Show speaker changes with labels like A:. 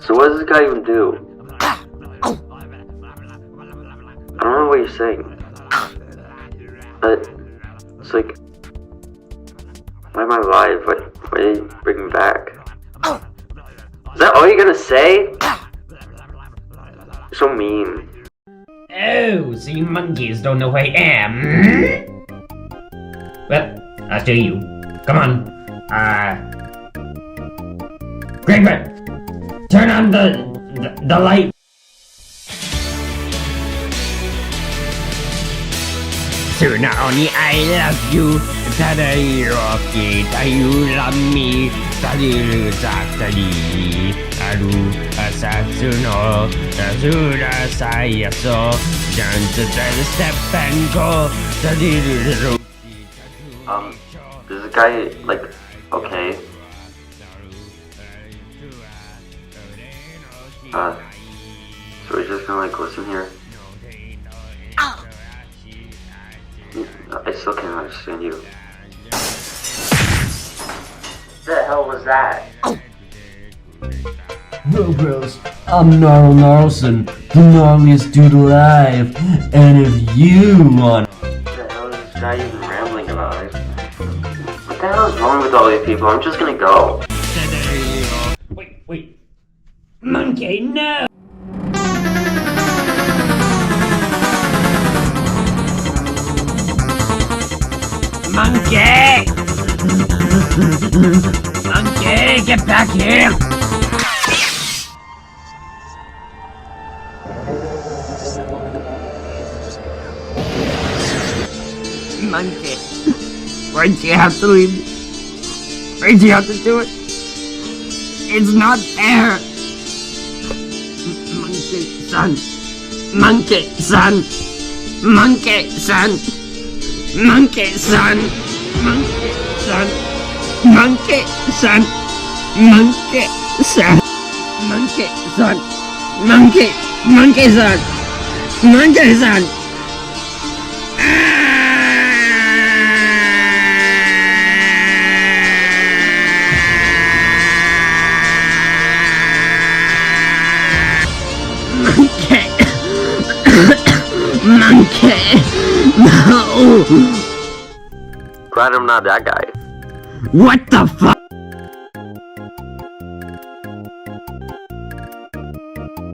A: So what does this guy even do? I don't know what you're saying. But it's like, why am I alive? Why did you bring me back? Is that all you're gonna say? You're so mean.
B: Oh, so you monkeys don't know who I am? Well, I'll show you. Come on. Gregor, turn on the light. So not only I love you, that I love you, that you love me, that you exactly. Aru asasuno, asura sayaso, just to step and go.
A: Is this guy like okay? So we're just gonna like listen here. I still can't understand you. What the hell was that?
C: Well, bros, I'm Gnarl Gnarlson, the gnarliest dude alive, and if you want...
A: What the hell is this guy even rambling about? What the hell is wrong with all these people? I'm just gonna go.
B: Wait. Monkey, no! Monkey! Monkey, get back here! Monkey, why'd you have to leave me? Why'd you have to do it? It's not fair! Monkey son! Monkey son! Monkey son! Monkey son! Monkey son! Monkey son! Monkey son! Monkey son! Monkey son! Monkey son! Monkey! No!
A: Glad I'm not that guy.
B: What the fuck?